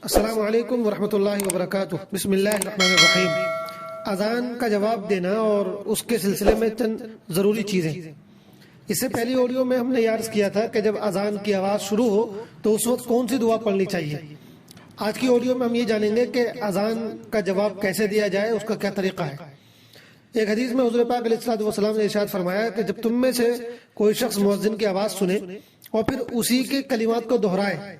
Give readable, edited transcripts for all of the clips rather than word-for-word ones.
السلام علیکم ورحمۃ اللہ وبرکاتہ۔ بسم اللہ الرحمن الرحیم۔ اذان کا جواب دینا اور اس کے سلسلے میں چند ضروری چیزیں۔ اس سے پہلی آڈیو میں ہم نے عرض کیا تھا کہ جب اذان کی آواز شروع ہو تو اس وقت کون سی دعا پڑھنی چاہیے۔ آج کی آڈیو میں ہم یہ جانیں گے کہ اذان کا جواب کیسے دیا جائے، اس کا کیا طریقہ ہے۔ ایک حدیث میں حضور پاک علیہ الصلوۃ والسلام نے ارشاد فرمایا کہ جب تم میں سے کوئی شخص مؤذن کی آواز سنے اور پھر اسی کے کلمات کو دہرائے،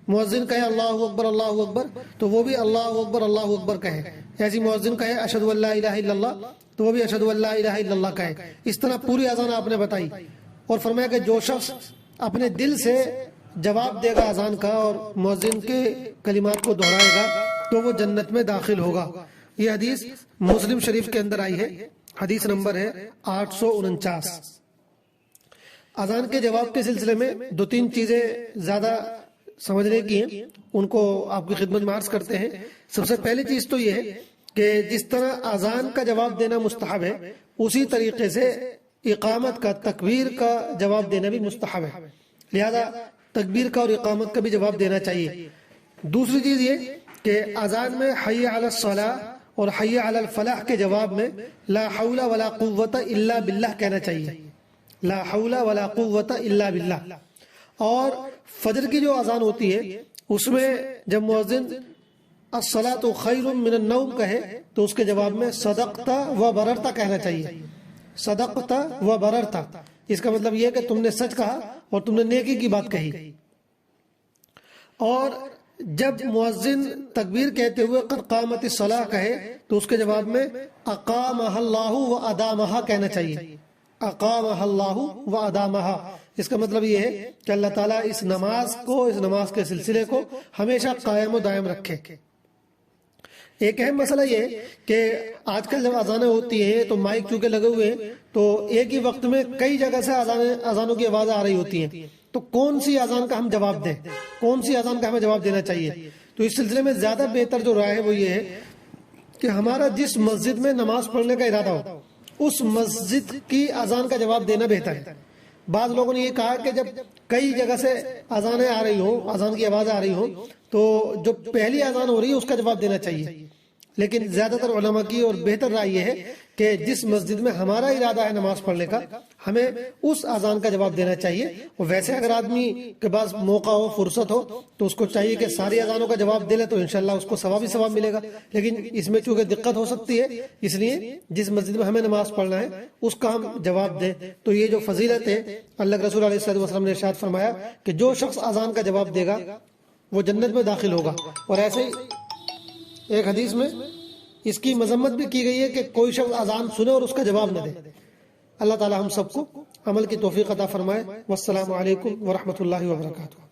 مؤذن کہے اللہ اکبر تو وہ بھی اللہ اکبر کہے، ایسی مؤذن کہے اشہد ان لا الہ الا اللہ تو وہ بھی اشہد ان لا الہ الا اللہ کہے۔ اس طرح پوری اذان آپ نے بتائی اور فرمایا کہ جو شخص اپنے دل سے جواب دے گا اذان کا اور مؤذن کے کلمات کو دہرائے گا تو وہ جنت میں داخل ہوگا۔ یہ حدیث مسلم شریف کے اندر آئی ہے، حدیث نمبر ہے 849۔ اذان کے جواب کے سلسلے میں دو تین چیزیں زیادہ سمجھنے کی ہیں، ان کو آپ کی خدمت میں عرض کرتے ہیں۔ سب سے پہلی چیز تو یہ ہے کہ جس طرح اذان کا جواب دینا مستحب ہے، اسی طریقے سے اقامت کا، تکبیر کا جواب دینا بھی مستحب ہے، لہذا تکبیر کا اور اقامت کا بھی جواب دینا چاہیے۔ دوسری چیز یہ کہ اذان میں حی علی الصلاۃ اور حی علی الفلاح کے جواب میں لا حول ولا قوت الا باللہ کہنا چاہیے، لا حول ولا قوت الا باللہ۔ اور فجر کی جو اذان ہوتی ہے اس میں جب مؤذن الصلاۃ خیر من النوم کہے تو اس کے جواب میں صدقت و بررت کہنا چاہیے، صدقت و بررت۔ اس کا مطلب یہ ہے کہ تم نے سچ کہا اور تم نے نیکی کی بات کہی۔ اور جب مؤذن تکبیر کہتے ہوئے قد قامت الصلاۃ کہے تو اس کے جواب میں اقامہ اللہ و ادامہ کہنا چاہیے، اقامہ اللہ و ادامہ۔ اس کا مطلب یہ ہے کہ اللہ تعالیٰ اس نماز کے سلسلے کو ہمیشہ قائم و دائم رکھے۔ ایک اہم مسئلہ یہ ہے کہ آج کل جب اذانیں ہوتی ہیں تو مائک چونکہ لگے ہوئے ہیں تو ایک ہی وقت میں کئی جگہ سے اذانوں کی آواز آ رہی ہوتی ہیں، تو کون سی اذان کا ہم جواب دیں، کون سی اذان کا ہمیں جواب دینا چاہیے۔ تو اس سلسلے میں زیادہ بہتر جو رائے ہے وہ یہ ہے کہ ہمارا جس مسجد میں نماز پڑھنے کا ارادہ ہو اس مسجد کی اذان کا جواب دینا بہتر ہے۔ بعض لوگوں نے یہ کہا کہ جب کئی جگہ سے اذانیں آ رہی ہوں، اذان کی آواز آ رہی ہوں، تو جو پہلی اذان ہو رہی ہے اس کا جواب دینا چاہیے۔ لیکن زیادہ تر علماء کی اور بہتر رائے یہ ہے کہ جس مسجد میں ہمارا ارادہ ہے نماز پڑھنے کا، ہمیں اس اذان کا جواب دینا چاہیے۔ اور ویسے اگر آدمی کے پاس موقع ہو، فرصت ہو، تو اس کو چاہیے کہ ساری اذانوں کا جواب دے لے تو انشاءاللہ اس کو ثواب ہی ثواب ملے گا۔ لیکن اس میں چونکہ دقت ہو سکتی ہے، اس لیے جس مسجد میں ہمیں نماز پڑھنا ہے اس کا ہم جواب دیں۔ تو یہ جو فضیلت ہے، اللہ کے رسول علیہ الصلوۃ والسلام نے ارشاد فرمایا کہ جو شخص اذان کا جواب دے گا وہ جنت میں داخل ہوگا۔ اور ایسے ہی ایک حدیث میں اس کی مذمت بھی کی گئی ہے کہ کوئی شخص اذان سنے اور اس کا جواب نہ دے۔ اللہ تعالی ہم سب کو عمل کی توفیق عطا فرمائے۔ والسلام علیکم ورحمۃ اللہ وبرکاتہ۔